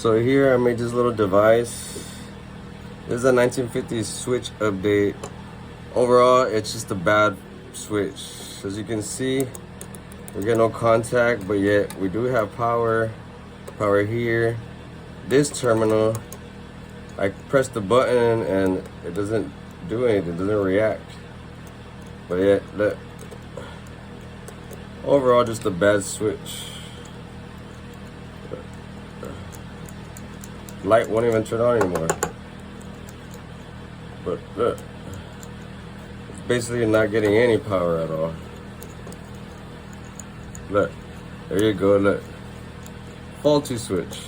So here I made this little device. This is a 1950s switch update. Overall, it's just a bad switch. As you can see, we get no contact, but yet we do have power here. This terminal, I press the button and it doesn't do anything, it doesn't react. But yet, look. Overall, just a bad switch. Light won't even turn on anymore. But look, it's basically not getting any power at all. Look, there you go, look. Faulty switch.